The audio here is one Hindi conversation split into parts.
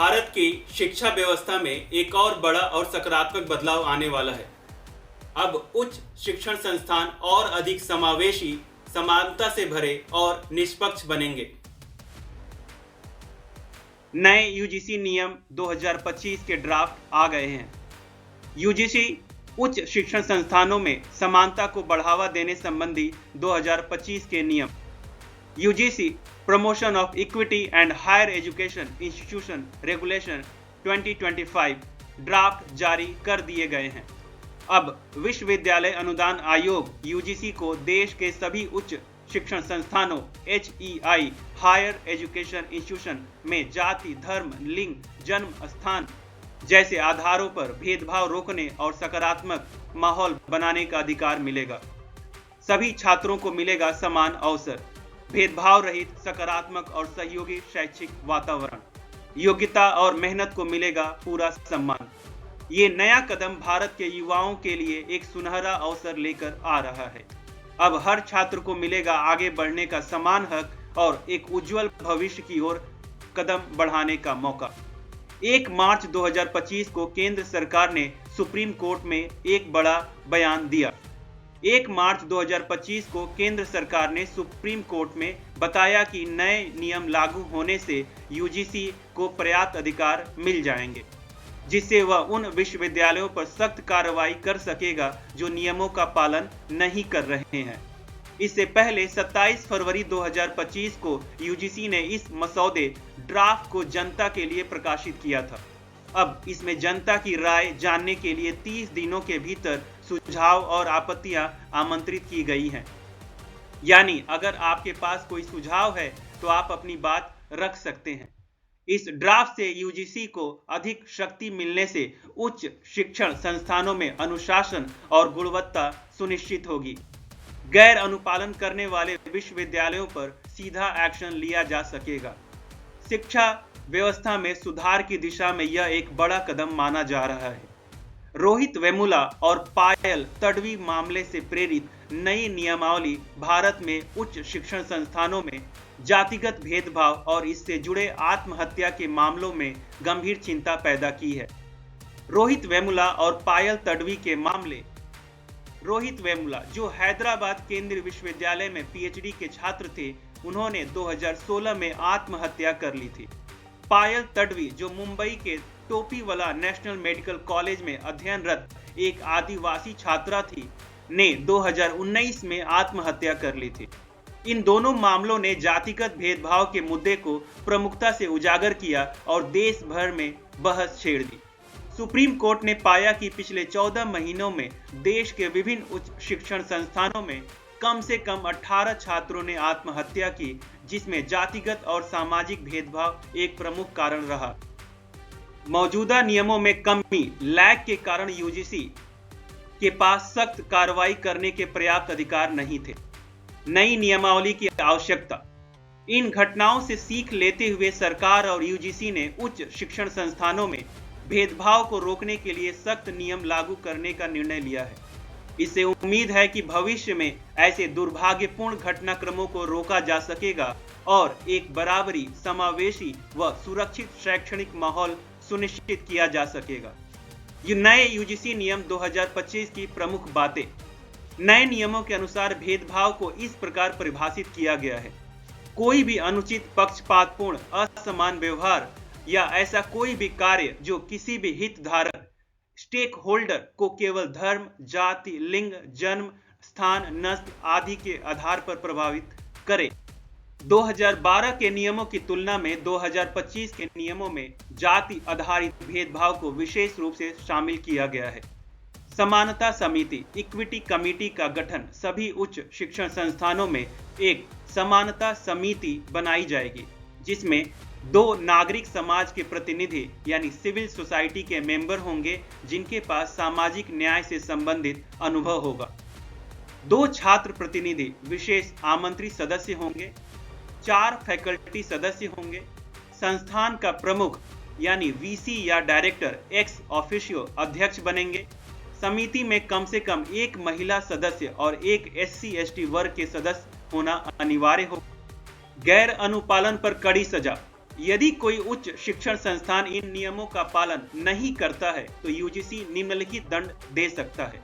भारत की शिक्षा व्यवस्था में एक और बड़ा और सकारात्मक बदलाव आने वाला है। अब उच्च शिक्षण संस्थान और अधिक समावेशी, समानता से भरे और निष्पक्ष बनेंगे। नए यूजीसी नियम 2025 के ड्राफ्ट आ गए हैं। यूजीसी उच्च शिक्षण संस्थानों में समानता को बढ़ावा देने संबंधी 2025 के नियम, UGC promotion of equity and higher education institution regulation 2025 draft जारी कर दिए गए हैं। अब विश्वविद्यालय अनुदान आयोग यूजीसी को देश के सभी उच्च शिक्षण संस्थानों HEI हायर एजुकेशन इंस्टीट्यूशन में जाति, धर्म, लिंग, जन्म स्थान जैसे आधारों पर भेदभाव रोकने और सकारात्मक माहौल बनाने का अधिकार मिलेगा। सभी छात्रों को मिलेगा समान अवसर, भेदभाव रहित, सकारात्मक और सहयोगी शैक्षिक वातावरण, योग्यता और मेहनत को मिलेगा पूरा सम्मान। ये नया कदम भारत के युवाओं के लिए एक सुनहरा अवसर लेकर आ रहा है। अब हर छात्र को मिलेगा आगे बढ़ने का समान हक और एक उज्जवल भविष्य की ओर कदम बढ़ाने का मौका। 1 मार्च 2025 को केंद्र सरकार ने सुप्रीम कोर्ट में एक बड़ा बयान दिया। 1 मार्च 2025 को केंद्र सरकार ने सुप्रीम कोर्ट में बताया कि नए नियम लागू होने से यूजीसी को पर्याप्त अधिकार मिल जाएंगे, जिससे वह उन विश्वविद्यालयों पर सख्त कार्रवाई कर सकेगा जो नियमों का पालन नहीं कर रहे हैं। इससे पहले 27 फरवरी 2025 को यूजीसी ने इस मसौदे ड्राफ्ट को जनता के लिए प्रकाशित किया था। अब इसमें जनता की राय जानने के लिए 30 दिनों के भीतर सुझाव और आपत्तियां आमंत्रित की गई हैं। यानी अगर आपके पास कोई सुझाव है तो आप अपनी बात रख सकते हैं। इस ड्राफ्ट से यूजीसी को अधिक शक्ति मिलने से उच्च शिक्षण संस्थानों में अनुशासन और गुणवत्ता सुनिश्चित होगी। गैर अनुपालन करने वाले विश्वविद्यालयों पर सीधा एक्शन लिया जा सकेगा। शिक्षा व्यवस्था में सुधार की दिशा में यह एक बड़ा कदम माना जा रहा है। रोहित वेमुला और पायल तडवी मामले से प्रेरित नई नियमावली भारत में उच्च शिक्षण संस्थानों में जातिगत भेदभाव और इससे जुड़े आत्महत्या के मामलों में गंभीर चिंता पैदा की है। रोहित वेमुला और पायल तडवी के मामले। रोहित वेमुला, जो हैदराबाद केंद्रीय विश्वविद्यालय में PhD के छात्र थे, उन्होंने 2016 में आत्महत्या कर ली थी। पायल तडवी, जो मुंबई के टोपीवाला नेशनल मेडिकल कॉलेज में अध्ययनरत एक आदिवासी छात्रा थी, ने 2019 में आत्महत्या कर ली थी। इन दोनों मामलों ने जातिगत भेदभाव के मुद्दे को प्रमुखता से उजागर किया और देश भर में बहस छेड़ दी। सुप्रीम कोर्ट ने पाया कि पिछले 14 महीनों में देश के विभिन्न उच्च शिक्षण संस्थानों में कम से कम 18 छात्रों ने आत्महत्या की, जिसमें जातिगत और सामाजिक भेदभाव एक प्रमुख कारण रहा। मौजूदा नियमों में कमी, लैग के कारण यूजीसी के पास सख्त कार्रवाई करने के पर्याप्त अधिकार नहीं थे। नई नियमावली की आवश्यकता। इन घटनाओं से सीख लेते हुए सरकार और यूजीसी ने उच्च शिक्षण संस्थानों में भेदभाव को रोकने के लिए सख्त नियम लागू करने का निर्णय लिया है। इससे उम्मीद है कि भविष्य में ऐसे दुर्भाग्यपूर्ण घटनाक्रमों को रोका जा सकेगा और एक बराबरी, समावेशी व सुरक्षित शैक्षणिक माहौल सुनिश्चित किया जा सकेगा। ये नए यूजीसी नियम 2025 की प्रमुख बातें। नए नियमों के अनुसार भेदभाव को इस प्रकार परिभाषित किया गया है: कोई भी अनुचित, पक्षपातपूर्ण, असमान व्यवहार या ऐसा कोई भी कार्य जो किसी भी हितधारक स्टेक होल्डर को केवल धर्म, जाति, लिंग, जन्म स्थान, नस्ल आदि के आधार पर प्रभावित करे। 2012 के नियमों की तुलना में 2025 के नियमों में जाति आधारित भेदभाव को विशेष रूप से शामिल किया गया है। समानता समिति, इक्विटी कमेटी का गठन। सभी उच्च शिक्षण संस्थानों में एक समानता समिति बनाई जाएगी, जिसमें 2 नागरिक समाज के प्रतिनिधि यानी सिविल सोसाइटी के मेंबर होंगे, जिनके पास सामाजिक न्याय से संबंधित अनुभव होगा। 2 छात्र प्रतिनिधि विशेष आमंत्रित सदस्य होंगे। 4 फैकल्टी सदस्य होंगे। संस्थान का प्रमुख यानी VC या डायरेक्टर एक्स ऑफिशियो अध्यक्ष बनेंगे। समिति में कम से कम 1 महिला सदस्य और 1 SC/ST वर्ग के सदस्य होना अनिवार्य हो। गैर अनुपालन पर कड़ी सजा। यदि कोई उच्च शिक्षण संस्थान इन नियमों का पालन नहीं करता है तो यूजीसी निम्नलिखित दंड दे सकता है।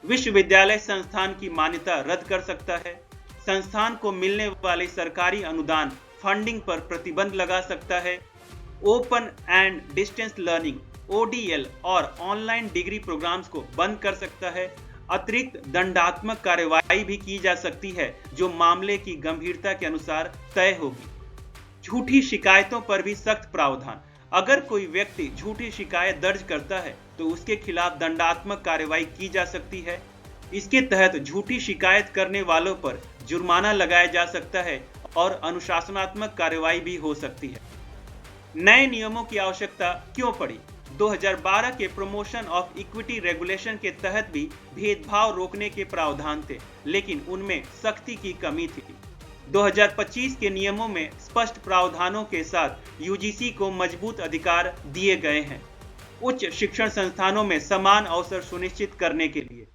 विश्वविद्यालय संस्थान की मान्यता रद्द कर सकता है, संस्थान को मिलने वाले सरकारी अनुदान फंडिंग पर प्रतिबंध लगा सकता है, open and distance learning ODL और ऑनलाइन डिग्री प्रोग्राम्स को बंद कर सकता है। अतिरिक्त दंडात्मक कार्रवाई भी की जा सकती है जो मामले की गंभीरता के अनुसार तय होगी। झूठी शिकायतों पर भी सख्त प्रावधान। अगर कोई व्यक्ति झूठी शिकायत दर्ज करता है तो उसके खिलाफ दंडात्मक कार्रवाई की जा सकती है। इसके तहत झूठी शिकायत करने वालों पर जुर्माना लगाया जा सकता है और अनुशासनात्मक कार्रवाई भी हो सकती है। नए नियमों की आवश्यकता क्यों पड़ी? 2012 के प्रमोशन ऑफ इक्विटी रेगुलेशन के तहत भी भेदभाव रोकने के प्रावधान थे, लेकिन उनमें सख्ती की कमी थी। 2025 के नियमों में स्पष्ट प्रावधानों के साथ यूजीसी को मजबूत अधिकार दिए गए हैं। उच्च शिक्षण संस्थानों में समान अवसर सुनिश्चित करने के लिए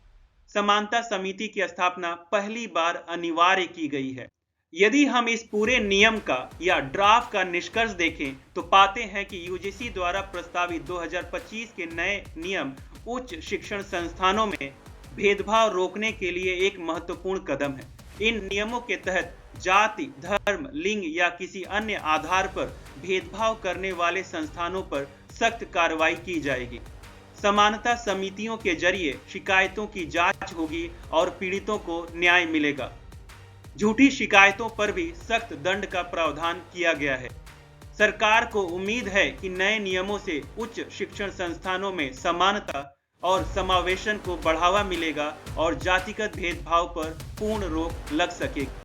समानता समिति की स्थापना पहली बार अनिवार्य की गई है। यदि हम इस पूरे नियम का या ड्राफ्ट का निष्कर्ष देखें तो पाते हैं कि यूजीसी द्वारा प्रस्तावित 2025 के नए नियम उच्च शिक्षण संस्थानों में भेदभाव रोकने के लिए एक महत्वपूर्ण कदम है। इन नियमों के तहत जाति, धर्म, लिंग या किसी अन्य आधार पर भेदभाव करने वाले संस्थानों पर सख्त कार्रवाई की जाएगी। समानता समितियों के जरिए शिकायतों की जांच होगी और पीड़ितों को न्याय मिलेगा। झूठी शिकायतों पर भी सख्त दंड का प्रावधान किया गया है। सरकार को उम्मीद है कि नए नियमों से उच्च शिक्षण संस्थानों में समानता और समावेशन को बढ़ावा मिलेगा और जातिगत भेदभाव पर पूर्ण रोक लग सकेगी।